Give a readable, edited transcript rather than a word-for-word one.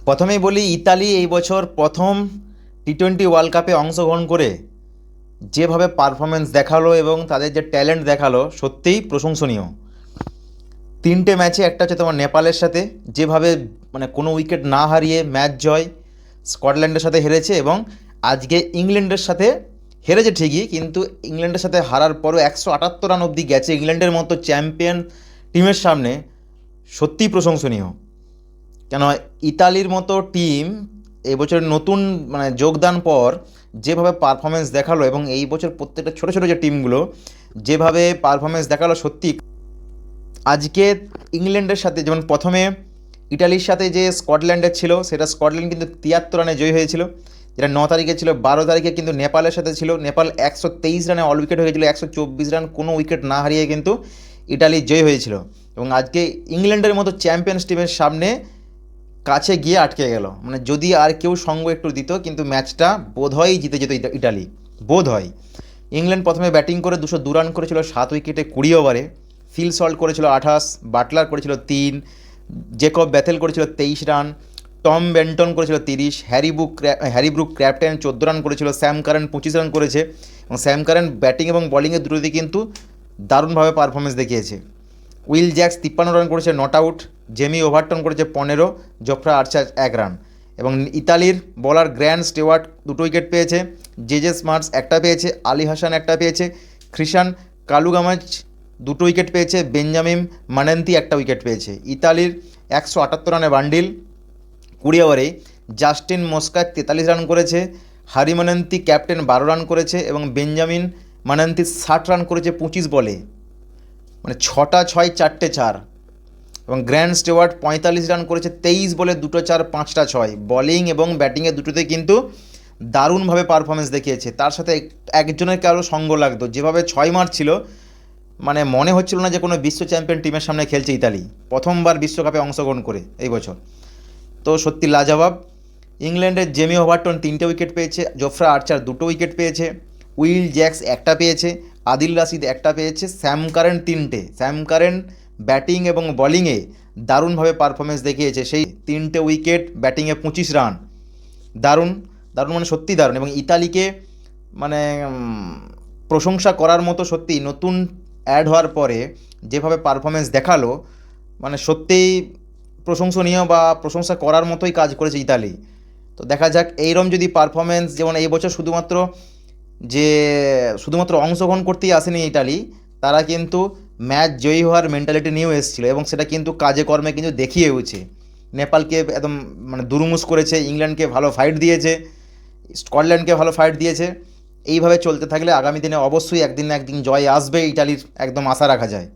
প্রথমেই বলি, ইতালি এই বছর প্রথম টি-20 ওয়ার্ল্ড কাপে অংশগ্রহণ করে যেভাবে পারফরমেন্স দেখালো এবং তাদের যে ট্যালেন্ট দেখালো, সত্যিই প্রশংসনীয়। তিনটে ম্যাচে, একটা হচ্ছে তোমার নেপালের সাথে, যেভাবে মানে কোনো উইকেট না হারিয়ে ম্যাচ জয়, স্কটল্যান্ডের সাথে হেরেছে, এবং আজকে ইংল্যান্ডের সাথে হেরেছে ঠিকই, কিন্তু ইংল্যান্ডের সাথে হারার পরও 178 রান অবধি গেছে ইংল্যান্ডের মতো চ্যাম্পিয়ন টিমের সামনে। সত্যিই প্রশংসনীয়। কেন, ইতালির মতো টিম এবছর নতুন মানে যোগদান পর যেভাবে পারফরমেন্স দেখালো, এবং এই বছর প্রত্যেকটা ছোটো ছোটো যে টিমগুলো যেভাবে পারফরমেন্স দেখালো, সত্যি আজকে ইংল্যান্ডের সাথে যেমন প্রথমে ইটালির সাথে যে স্কটল্যান্ডের ছিল, সেটা স্কটল্যান্ড কিন্তু 73 রানে জয়ী হয়েছিল, যেটা 9 তারিখে ছিল। 12 তারিখে কিন্তু নেপালের সাথে ছিল, নেপাল 123 রানে অল উইকেট হয়ে গেছিলো, 124 রান কোনো উইকেট না হারিয়ে কিন্তু ইটালি জয়ী হয়েছিল। এবং আজকে ইংল্যান্ডের মতো চ্যাম্পিয়ন্স টিমের সামনে কাছে গিয়ে আটকে গেল। মানে যদি আর কেউ সঙ্গ একটু দিত, কিন্তু ম্যাচটা বোধহয় জিতে যেত ইটালি, বোধ হয়। ইংল্যান্ড প্রথমে ব্যাটিং করে 202 রান করেছিল 7 উইকেটে 20 ওভারে। ফিল সল্ট করেছিল 28, বাটলার করেছিল 3, জেকব ব্যাথেল করেছিল 23 রান, টম বেন্টন করেছিল 30, হ্যারি ব্রুক ক্র্যাপ্টেন 14 রান করেছিল, স্যাম কারেন 25 রান করেছে। এবং স্যাম কারেন ব্যাটিং এবং বলিংয়ের দুটোতেই কিন্তু দারুণভাবে পারফরমেন্স দেখিয়েছে। উইল জ্যাক্স 53 রান করেছে নট আউট, জেমি ওভারটন করেছে 15, জোফ্রা আর্চার 1 রান। এবং ইতালির বলার গ্র্যান্ড স্টেওয়ার্ট 2 উইকেট পেয়েছে, জেজে স্মার্টস 1টা পেয়েছে, আলী হাসান 1টা পেয়েছে, খ্রিসান কালুগামাজ 2 উইকেট পেয়েছে, বেঞ্জামিন মানেন্তি 1টা উইকেট পেয়েছে। ইতালির 178 রানে বান্ডিল 20 ওভারে জাস্টিন মস্কা 43 রান করেছে, হারিমানেন্তি ক্যাপ্টেন 12 রান করেছে, এবং বেঞ্জামিন মানেন্তি 60 রান করেছে 25 বলে, মানে 6টা 6 4টে 4। এবং গ্র্যান্ড স্টেওয়ার্ট 45 রান করেছে 23 বলে 2টো 4 5টা 6। বলিং এবং ব্যাটিংয়ে দুটোতে কিন্তু দারুণভাবে পারফরমেন্স দেখিয়েছে। তার সাথে একজনের কারো সঙ্গ লাগতো, যেভাবে 6 মারছিল, মানে মনে হচ্ছিল না যে কোনো বিশ্ব চ্যাম্পিয়ন টিমের সামনে খেলছে ইতালি, প্রথমবার বিশ্বকাপে অংশগ্রহণ করে এই বছর। তো সত্যি লাজবাব। ইংল্যান্ডের জেমি ওভারটন 3টে উইকেট পেয়েছে, জোফ্রা আর্চার 2টো উইকেট পেয়েছে, উইল জ্যাক্স 1টা পেয়েছে, আদিল রাশিদ 1টা পেয়েছে, স্যাম কারেন 3টে। স্যাম কারেন ব্যাটিং এবং বলিংয়ে দারুণভাবে পারফরমেন্স দেখিয়েছে, সেই 3টে উইকেট, ব্যাটিংয়ে 25 রান। দারুণ, দারুণ, মানে সত্যি দারুণ। এবং ইতালিকে মানে প্রশংসা করার মতো, সত্যি নতুন অ্যাড হওয়ার পরে যেভাবে পারফরমেন্স দেখালো, মানে সত্যিই প্রশংসনীয় বা প্রশংসা করার মতোই কাজ করেছে ইতালি। তো দেখা যাক এইরকম যদি পারফরমেন্স, যেমন এই বছর শুধুমাত্র অংশগ্রহণ করতেই আসেনি ইতালি, তারা কিন্তু ম্যাচ জয়ী হওয়ার মেন্টালিটি নিয়েও এসেছিলো, এবং সেটা কিন্তু কাজে কর্মে কিন্তু দেখিয়েওছে। নেপালকে একদম মানে দুরুমুস করেছে, ইংল্যান্ডকে ভালো ফাইট দিয়েছে, স্কটল্যান্ডকে ভালো ফাইট দিয়েছে। এইভাবে চলতে থাকলে আগামী দিনে অবশ্যই একদিন না একদিন জয় আসবে ইটালির, একদম আশা রাখা যায়।